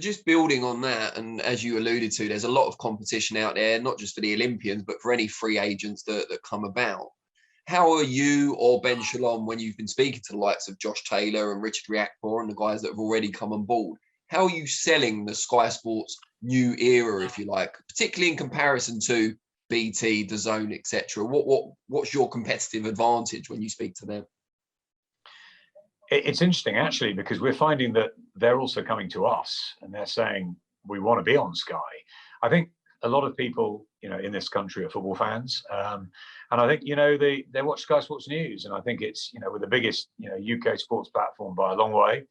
just building on that, and as you alluded to, there's a lot of competition out there, not just for the Olympians, but for any free agents that come about. How are you or Ben Shalom, when you've been speaking to the likes of Josh Taylor and Richard Riakporhe and the guys that have already come on board, how are you selling the Sky Sports new era, if you like, particularly in comparison to BT, DAZN, etc.? What's your competitive advantage when you speak to them? It's interesting, actually, because we're finding that they're also coming to us and they're saying, we want to be on Sky. I think a lot of people, in this country are football fans. And I think, they watch Sky Sports News. And I think it's, we're the biggest, UK sports platform by a long way.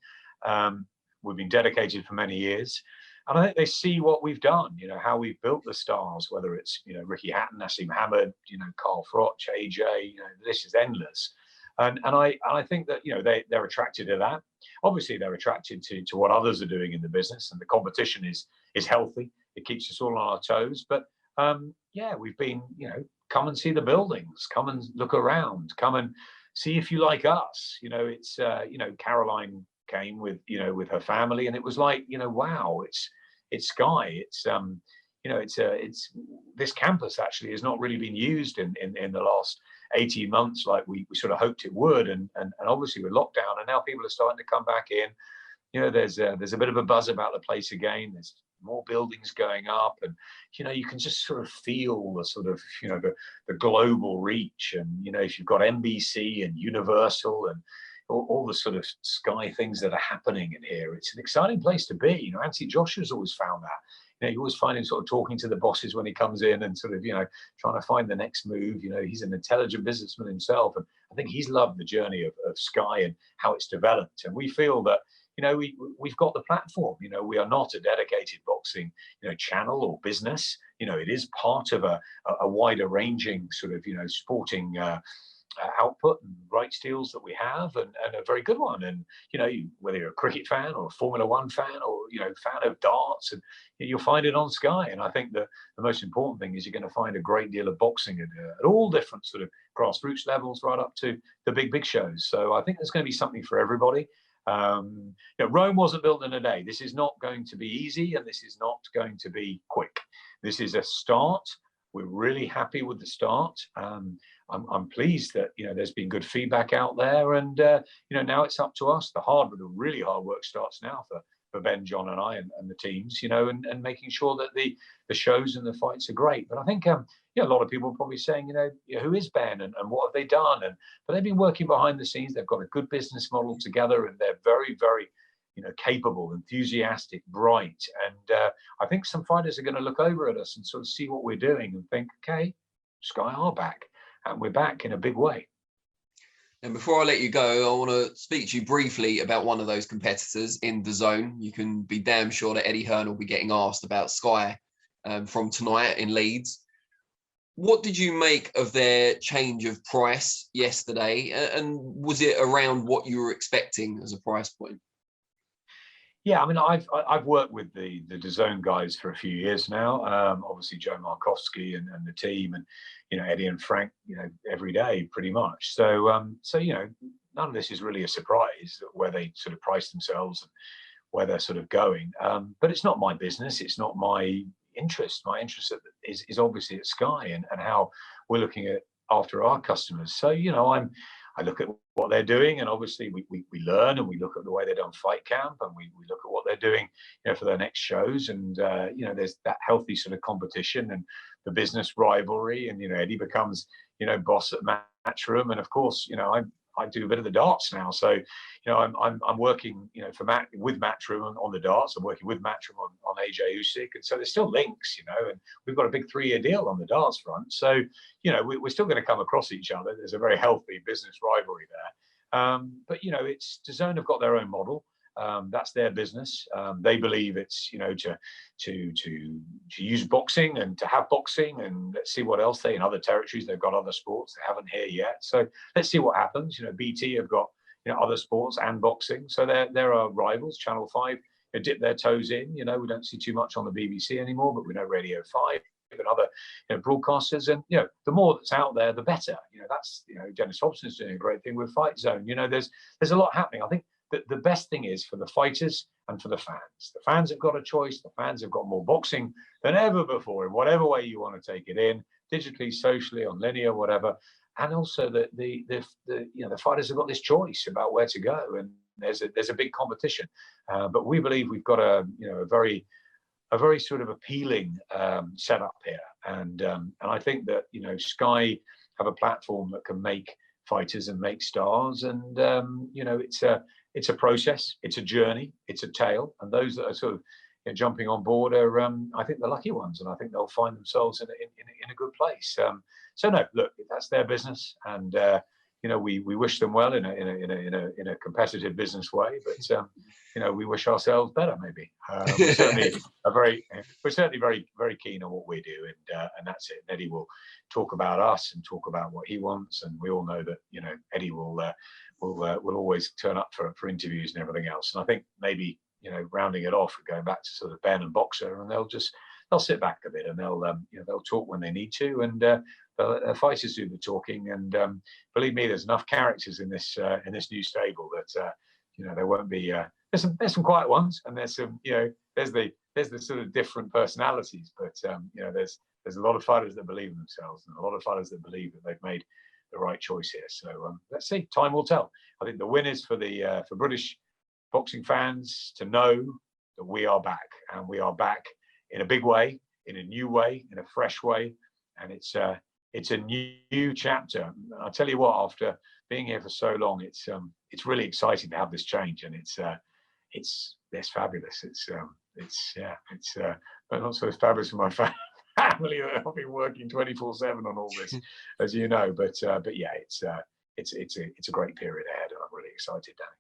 We've been dedicated for many years. And I think they see what we've done, how we've built the stars, whether it's, Ricky Hatton, Nassim Hamid, Carl Froch, AJ, the list is endless. And I think that, they're attracted to that. Obviously, they're attracted to what others are doing in the business, and the competition is healthy. It keeps us all on our toes. But yeah, we've been, come and see the buildings, come and look around, come and see if you like us. It's, Caroline came with, with her family, and it was like, wow, it's Sky. It's, it's this campus actually has not really been used in the last 18 months like we sort of hoped it would, and obviously with lockdown, and now people are starting to come back in. There's a bit of a buzz about the place again. There's more buildings going up, and you can just sort of feel the sort of the global reach, and if you've got NBC and Universal and all the sort of Sky things that are happening in here, it's an exciting place to be. Anthony Joshua's always found that. You always find him sort of talking to the bosses when he comes in and sort of, trying to find the next move. He's an intelligent businessman himself. And I think he's loved the journey of Sky and how it's developed. And we feel that, we've got the platform. We are not a dedicated boxing, channel or business. It is part of a wider ranging sort of, sporting output and rights deals that we have, and a very good one. And whether you're a cricket fan or a Formula One fan or fan of darts, and you'll find it on Sky. And I think that the most important thing is you're going to find a great deal of boxing at all different sort of grassroots levels, right up to the big shows. So I think there's going to be something for everybody. Rome wasn't built in a day. This is not going to be easy, and this is not going to be quick. This is a start. We're really happy with the start. I'm pleased that there's been good feedback out there, and now it's up to us. The really hard work starts now for Ben, John, and I, and the teams, and making sure that the shows and the fights are great. But I think a lot of people are probably saying, who is Ben and what have they done? But they've been working behind the scenes. They've got a good business model together, and they're very, very capable, enthusiastic, bright. And I think some fighters are going to look over at us and sort of see what we're doing and think, okay, Sky are back, and we're back in a big way. And before I let you go, I want to speak to you briefly about one of those competitors in DAZN. You can be damn sure that Eddie Hearn will be getting asked about Sky from tonight in Leeds. What did you make of their change of price yesterday? And was it around what you were expecting as a price point? Yeah, I mean, I've worked with the DAZN guys for a few years now. Obviously, Joe Markowski and the team, and Eddie and Frank, every day pretty much. So none of this is really a surprise where they sort of price themselves and where they're sort of going. But it's not my business. It's not my interest. My interest is obviously at Sky and how we're looking at after our customers. So I look at what they're doing, and obviously we learn, and we look at the way they've done Fight Camp, and we look at what they're doing for their next shows. And there's that healthy sort of competition and the business rivalry, and Eddie becomes boss at Matchroom, and of course I do a bit of the darts now. So I'm working with Matchroom on the darts. I'm working with Matchroom on AJ Usyk, and so there's still links, and we've got a big 3-year deal on the darts front. So we're still going to come across each other. There's a very healthy business rivalry there. But it's DAZN have got their own model. That's their business. They believe it's to use boxing and to have boxing, and let's see what else in other territories. They've got other sports they haven't here yet. So let's see what happens. BT have got other sports and boxing. So there are rivals. Channel 5 dip their toes in. We don't see too much on the BBC anymore, but we know Radio 5 and other broadcasters, and the more that's out there, the better. That's Dennis Hobson's doing a great thing with Fight Zone. There's a lot happening. I think the best thing is for the fighters and for the fans. The fans have got a choice. The fans have got more boxing than ever before, in whatever way you want to take it in, digitally, socially, on linear, whatever. And also the fighters have got this choice about where to go, and there's a big competition. But we believe we've got a very sort of appealing setup here, and I think that Sky have a platform that can make fighters and make stars, and it's a process, it's a journey, it's a tale, and those that are sort of jumping on board are I think the lucky ones, and I think they'll find themselves in a good place. So no, look, that's their business, and we wish them well in a competitive business way, but we wish ourselves better maybe. We're certainly very, very keen on what we do, and that's it. And Eddie will talk about us and talk about what he wants, and we all know that Eddie will always turn up for interviews and everything else. And I think maybe rounding it off and going back to sort of Ben and Boxer, and they'll sit back a bit, and they'll talk when they need to, and the fighters do the talking. And believe me, there's enough characters in this new stable that there won't be. There's some quiet ones, and there's some there's the sort of different personalities, but there's a lot of fighters that believe in themselves, and a lot of fighters that believe that they've made the right choice here. So let's see, time will tell. I think the win is for British boxing fans to know that we are back, and we are back in a big way, in a new way, in a fresh way, and it's a new chapter. I'll tell you what, after being here for so long, it's really exciting to have this change, and it's fabulous. It's but not so fabulous for my family that I've been working 24/7 on all this, as you know. But yeah, it's a great period ahead, and I'm really excited, Danny.